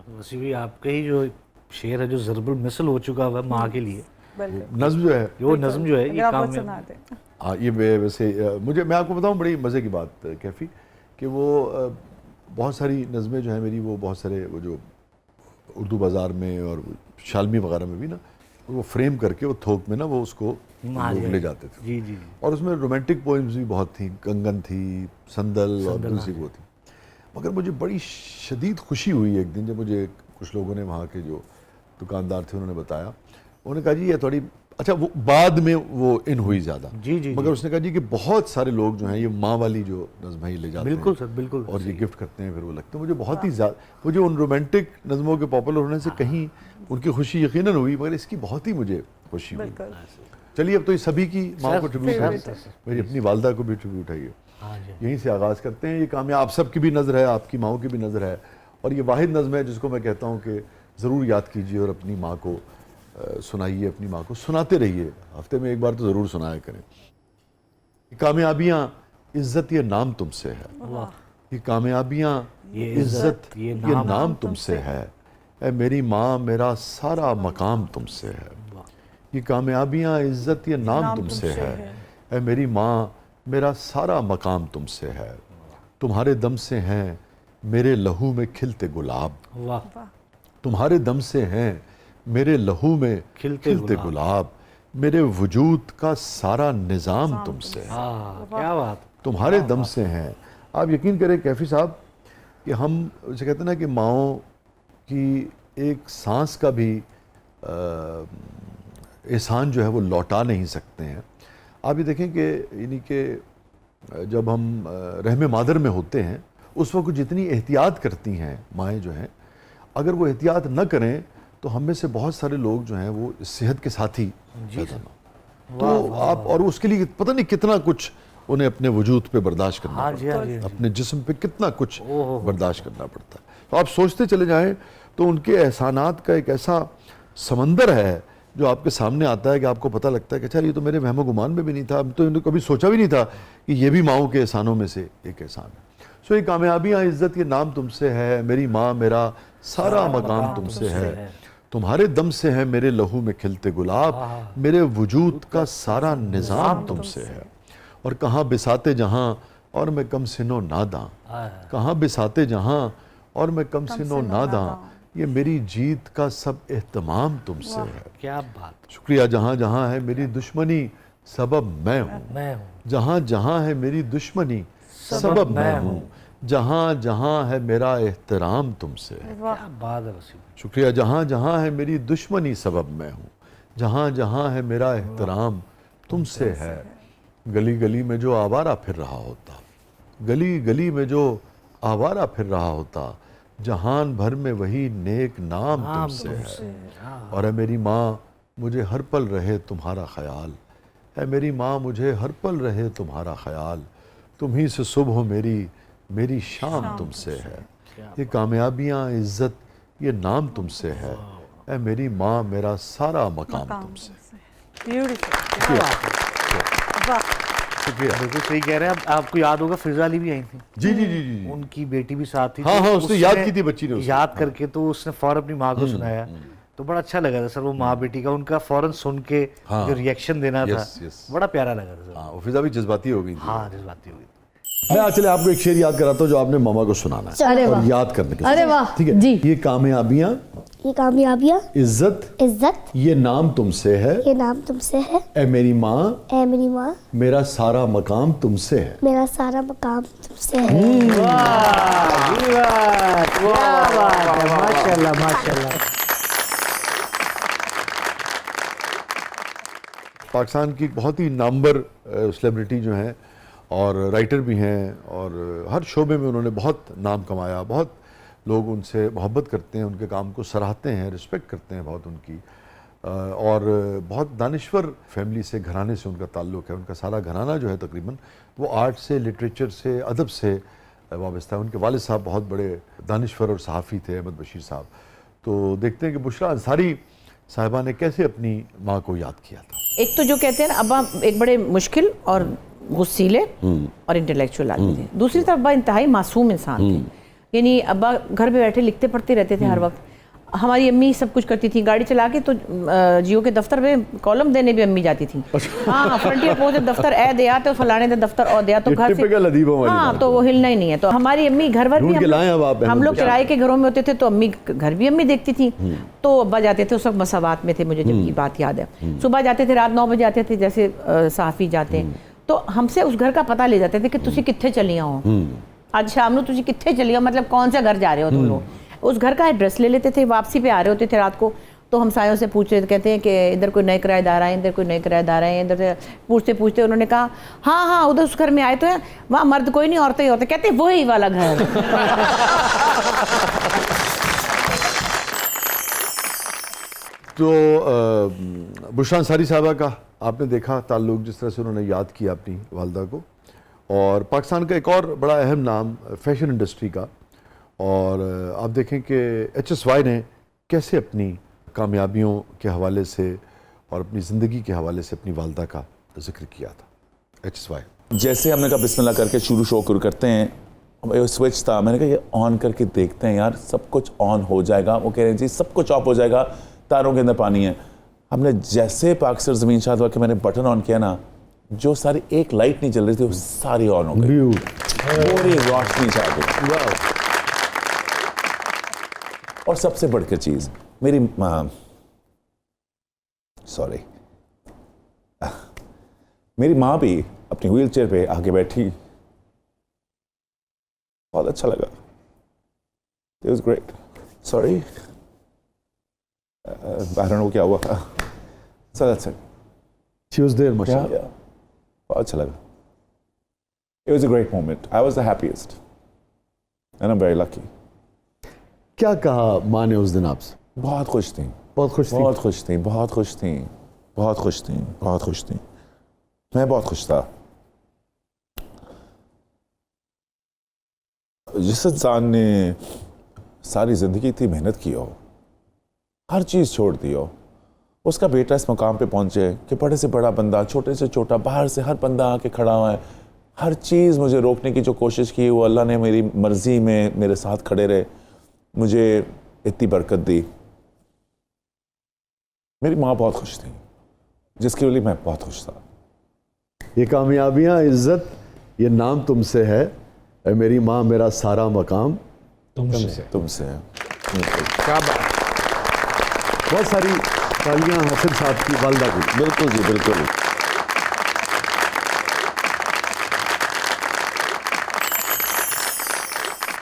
وسیع بھی آپ کا ہی جو شعر ہے جو ضرب المثل ہو چکا ہوا ہے ماں کے لیے، نظم جو ہے وہ نظم جو ہے یہ کام میں ہاں یہ ویسے میں آپ کو بتاؤں بڑی مزے کی بات کیفی کہ وہ بہت ساری نظمیں جو ہیں میری وہ بہت سارے وہ جو اردو بازار میں اور شالمی وغیرہ میں بھی نا وہ فریم کر کے وہ تھوک میں نا وہ اس کو لوگ لے جاتے تھے. جی جی اور اس میں رومانٹک پوئمز بھی بہت تھیں، کنگن تھی، سندل اور دوسری وہ تھی. مگر مجھے بڑی شدید خوشی ہوئی ایک دن جب مجھے کچھ لوگوں نے وہاں کے جو دکاندار تھے انہوں نے بتایا، انہوں نے کہا جی یہ تھوڑی اچھا وہ بعد میں وہ ان ہوئی زیادہ، مگر اس نے کہا جی کہ بہت سارے لوگ جو ہیں یہ ماں والی جو نظم ہے یہ لے جاتے ہیں بالکل سر بالکل اور یہ گفٹ کرتے ہیں، پھر وہ لگتے ہیں مجھے بہت ہی زیادہ. مجھے ان رومانٹک نظموں کے پاپولر ہونے سے کہیں ان کی خوشی یقیناً ہوئی، مگر اس کی بہت ہی مجھے خوشی ہوئی. چلیے اب تو یہ سبھی کی ماں کو ٹریبیوٹ ہے، میری اپنی والدہ کو بھی ٹریبیوٹ ہے. یہ یہیں سے آغاز کرتے ہیں. یہ کامیاب آپ سب کی بھی نظر ہے، آپ کی ماؤں کی بھی نظر ہے، اور یہ واحد نظم ہے جس کو میں کہتا ہوں کہ ضرور یاد کیجئے اور اپنی ماں کو سنائیے، اپنی ماں کو سناتے رہیے، ہفتے میں ایک بار تو ضرور سنایا کریں. کامیابیاں عزت یہ نام تم سے ہے، یہ کامیابیاں عزت یہ نام تم سے ہے، اے میری ماں میرا سارا مقام تم سے ہے. یہ کامیابیاں عزت یہ نام تم سے ہے، اے میری ماں میرا سارا مقام تم سے ہے. تمہارے دم سے ہیں میرے لہو میں کھلتے گلاب، تمہارے دم سے ہیں میرے لہو میں کھلتے گلاب، میرے وجود کا سارا نظام تم سے ہے. کیا بات، تمہارے دم سے ہیں. آپ یقین کریں کیفی صاحب کہ ہم اسے کہتے ہیں نا کہ ماؤں کی ایک سانس کا بھی احسان جو ہے وہ لوٹا نہیں سکتے ہیں. آپ یہ دیکھیں کہ یعنی کہ جب ہم رحم مادر میں ہوتے ہیں اس وقت جتنی احتیاط کرتی ہیں مائیں جو ہیں، اگر وہ احتیاط نہ کریں تو ہم میں سے بہت سارے لوگ جو ہیں وہ صحت کے ساتھی پیدا نہ ہوں. تو آپ اور اس کے لیے پتہ نہیں کتنا کچھ انہیں اپنے وجود پہ برداشت کرنا پڑتا ہے، اپنے جسم پہ کتنا کچھ برداشت کرنا پڑتا ہے. تو آپ سوچتے چلے جائیں تو ان کے احسانات کا ایک ایسا سمندر ہے جو آپ کے سامنے آتا ہے کہ آپ کو پتہ لگتا ہے کہ اچھا یہ تو میرے وہم و گمان میں بھی نہیں تھا، تو انہوں نے کبھی سوچا بھی نہیں تھا کہ یہ بھی ماؤں کے احسانوں میں سے ایک احسان ہے. سو یہ کامیابیاں عزت یہ نام تم سے ہے، میری ماں میرا سارا مقام تم سے ہے. تمہارے دم سے ہے میرے لہو میں کھلتے گلاب، میرے وجود کا سارا نظام تم سے ہے. اور کہاں بساتے جہاں اور میں کم سنو ناداں، کہاں بساتے جہاں اور میں کم سنو ناداں، یہ میری جیت کا سب اہتمام تم سے ہے. کیا بات، شکریہ جہاں جہاں ہے میری دشمنی سبب میں ہوں، جہاں جہاں ہے میری دشمنی سبب میں ہوں، جہاں جہاں ہے میرا احترام تم سے ہے. کیا بات ہے وسیم. شکریہ جہاں جہاں ہے میری دشمنی سبب میں ہوں، جہاں جہاں ہے میرا احترام تم سے ہے. گلی گلی میں جو آوارہ پھر رہا ہوتا، گلی گلی میں جو آوارہ پھر رہا ہوتا، جہان بھر میں وہی نیک نام تم سے ہے. اور اے میری ماں مجھے ہر پل رہے تمہارا خیال، اے میری ماں مجھے ہر پل رہے تمہارا خیال، تمہیں سے صبح میری میری شام تم سے ہے. یہ کامیابیاں عزت یہ نام تم سے ہے، اے میری ماں میرا سارا مقام تم سے. شکریہ. بالکل صحیح کہہ رہے ہیں. آپ کو یاد ہوگا فضا علی بھی آئی تھیں. جی جی جی جی ان کی بیٹی بھی ساتھ تھی. ہاں اس نے یاد کی تھی بچی نے، یاد کر کے تو اس نے فوراً اپنی ماں کو سنایا تو بڑا اچھا لگا تھا سر. وہ ماں بیٹی کا ان کا فوراً سن کے جو ریئیکشن دینا تھا بڑا پیارا لگا تھا سر. ہاں فضا بھی جذباتی ہو گئی تھی. ہاں جذباتی ہو گئی. میں آج چلے آپ کو ایک شعر یاد کراتا ہوں جو آپ نے ماما کو سنانا ہے اور یاد کرنے کے ساتھ. ٹھیک ہے. یہ کامیابیاں عزت یہ نام تم سے ہے، یہ نام تم سے ہے، اے میری ماں اے میری ماں میرا سارا مقام تم سے ہے. میرا سارا مقام تم سے ہے. ماشاء اللہ ماشاء اللہ. پاکستان کی بہت ہی نامور سیلیبریٹی جو ہیں اور رائٹر بھی ہیں اور ہر شعبے میں انہوں نے بہت نام کمایا. بہت لوگ ان سے محبت کرتے ہیں، ان کے کام کو سراہتے ہیں، رسپیکٹ کرتے ہیں بہت ان کی. اور بہت دانشور فیملی سے، گھرانے سے ان کا تعلق ہے. ان کا سارا گھرانہ جو ہے تقریباً وہ آرٹ سے، لٹریچر سے، ادب سے وابستہ ہے. ان کے والد صاحب بہت بڑے دانشور اور صحافی تھے، احمد بشیر صاحب. تو دیکھتے ہیں کہ بشریٰ انصاری صاحبہ نے کیسے اپنی ماں کو یاد کیا تھا. ایک تو جو کہتے ہیں نا ابا ایک بڑے مشکل اور غصیلے اور انٹلیکچوئل آدمی تھے، دوسری طرف ابا انتہائی معصوم انسان تھے. یعنی ابا گھر پہ بیٹھے لکھتے پڑھتے رہتے تھے ہر وقت. ہماری امی سب کچھ کرتی تھیں, گاڑی چلا کے تو جیو کے دفتر میں کالم دینے بھی امی جاتی تھیں. ہاں, فرنٹیئر پوسٹ دفتر اے دیا تو فلانے دے دفتر او دیا تو گھر سے, ہاں تو وہ ہلنا ہی نہیں ہے. تو ہماری امی گھر بھر بھی, ہم لوگ کرائے کے گھروں میں ہوتے تھے تو امی گھر بھی امی دیکھتی تھیں. تو ابا جاتے تھے, اس وقت مساوات میں تھے, مجھے جب کی بات یاد ہے, صبح جاتے تھے, رات 9 بجے آتے تھے, جیسے صحافی جاتے ہیں. تو ہم سے اس گھر کا پتہ لے جاتے تھے کہ تسی کتھے چلیاں ہو, آج شام نو تسی کتھے چلی ہو, مطلب کون سے گھر جا رہے ہو تم لوگ. اس گھر کا ایڈریس لے لیتے تھے, واپسی پہ آ رہے ہوتے تھے رات کو تو ہمسایوں سے پوچھ رہے تھے, کہتے ہیں کہ ادھر کوئی نئے کرایہ دار آئے, ادھر کوئی نئے کرایہ دار آئے, ادھر سے پوچھتے پوچھتے انہوں نے کہا ہاں ہاں ادھر اس گھر میں آئے تو ہیں, وہاں مرد کوئی نہیں, عورتیں ہی ہوتے. کہتے وہی والا گھر. تو بشریٰ انصاری صاحبہ کا آپ نے دیکھا تعلق, جس طرح سے انہوں نے یاد کیا اپنی والدہ کو, اور پاکستان کا ایک اور بڑا اہم نام فیشن انڈسٹری کا. اور آپ دیکھیں کہ HSY نے کیسے اپنی کامیابیوں کے حوالے سے اور اپنی زندگی کے حوالے سے اپنی والدہ کا ذکر کیا تھا. HSY جیسے ہم نے کہا بسم اللہ کر کے شروع کرتے ہیں, سوئچ تھا, میں نے کہا یہ آن کر کے دیکھتے ہیں یار, سب کچھ آن ہو جائے گا. وہ کہہ رہے ہیں جی سب کچھ آف ہو جائے گا, تاروں کے اندر پانی ہے. ہم نے جیسے پاک سر زمین شاد ہوا کہ میں نے بٹن آن کیا نا, جو ساری ایک لائٹ نہیں چل رہی تھی وہ ساری آن ہو گئی, پوری روشنی چھا گئی. اور سب سے بڑھ کر چیز, میری ماں, میری ماں بھی اپنی ویل چیئر پہ آگے بیٹھی, بہت اچھا لگا. It was great. Sorry. I don't know کیا ہوا. So that's it. She was there, mashallah. Yeah. بہت اچھا لگا. It was a great moment. I was the happiest. And I'm very lucky. کیا کہا ماں نے اس دن آپ سے؟ بہت خوش تھیں. بہت خوش تھی. بہت خوش تھیں. بہت خوش تھیں. بہت خوش تھیں. بہت خوش تھیں. میں بہت خوش تھا. جس انسان نے ساری زندگی اتنی محنت کی ہو, ہر چیز چھوڑ دی ہو, اس کا بیٹا اس مقام پہ پہنچے کہ بڑے سے بڑا بندہ, چھوٹے سے چھوٹا, باہر سے ہر بندہ آ کے کھڑا ہوا ہے, ہر چیز مجھے روکنے کی جو کوشش کی وہ اللہ نے میری مرضی میں میرے ساتھ کھڑے رہے, مجھے اتنی برکت دی. میری ماں بہت خوش تھی, جس کے لیے میں بہت خوش تھا. یہ کامیابیاں, عزت, یہ نام تم سے ہے, اے میری ماں میرا سارا مقام تم سے ہے. بہت ساری تالیاں حسن صاحب کی والدہ کی. بالکل جی, بالکل.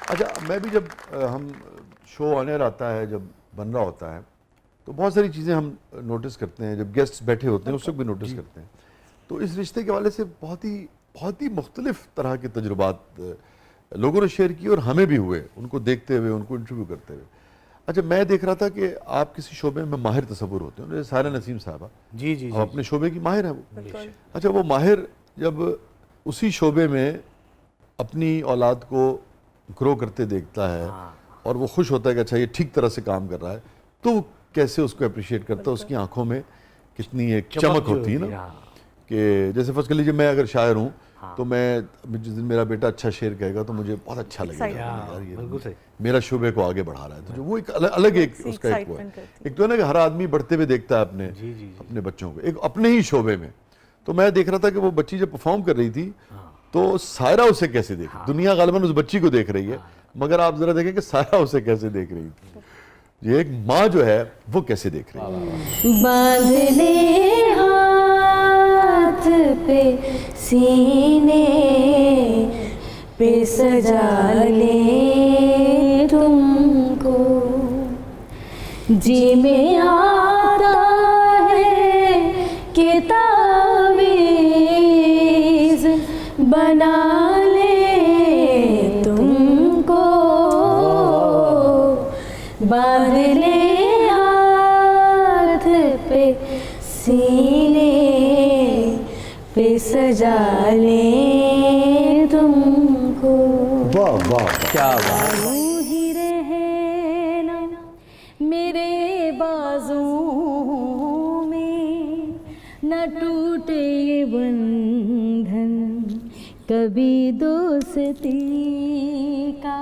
اچھا, میں بھی جب ہم شو آن ایئر آتا ہے, جب بن رہا ہوتا ہے, تو بہت ساری چیزیں ہم نوٹس کرتے ہیں, جب گیسٹ بیٹھے ہوتے ہیں اس وقت بھی نوٹس کرتے ہیں. تو اس رشتے کے حوالے سے بہت ہی مختلف طرح کے تجربات لوگوں نے شیئر کیے اور ہمیں بھی ہوئے, ان کو دیکھتے ہوئے, ان کو انٹرویو کرتے ہوئے. اچھا, میں دیکھ رہا تھا کہ آپ کسی شعبے میں ماہر تصور ہوتے ہیں, جیسے سارہ نسیم صاحبہ, جی اپنے شعبے کی ماہر ہیں وہ. اچھا, وہ ماہر جب اسی شعبے میں اپنی اولاد کو گرو کرتے دیکھتا ہے اور وہ خوش ہوتا ہے کہ اچھا یہ ٹھیک طرح سے کام کر رہا ہے, تو وہ کیسے اس کو اپریشیٹ کرتا ہے, اس کی آنکھوں میں کتنی ایک چمک ہوتی ہے نا. کہ جیسے فرض کر لیجیے میں اگر شاعر ہوں تو میں جس دن میرا بیٹا اچھا شعر کہے گا تو مجھے بہت اچھا لگے گا, یار یہ میرا شعبے کو آگے بڑھا رہا ہے. تو جو وہ ایک الگ ایک اس کا ایک وہ ہے, ایک تو ہے نا کہ ہر آدمی بڑھتے ہوئے دیکھتا ہے اپنے بچوں کو, ایک اپنے ہی شعبے میں. تو میں دیکھ رہا تھا کہ وہ بچی جب پرفارم کر رہی تھی تو سائرہ اسے کیسے دیکھ رہی, دنیا غالباً اس بچی کو دیکھ رہی ہے, مگر آپ ذرا دیکھیں کہ سائرہ اسے کیسے دیکھ رہی تھی, یہ ایک ماں جو ہے وہ کیسے دیکھ رہی ہے. باندھ لے ہاتھ پہ سینے پہ سجا لے تم کو, جی میں آتا ہے کہ تعویذ بنا لے تم کو, باندھ لے ہاتھ پہ سینے پہ سجا لے تم کو. واہ واہ, کیا بات. یوں ہی رہنا میرے بازو میں, نہ ٹوٹے یہ بندھن کبھی دوستی کا,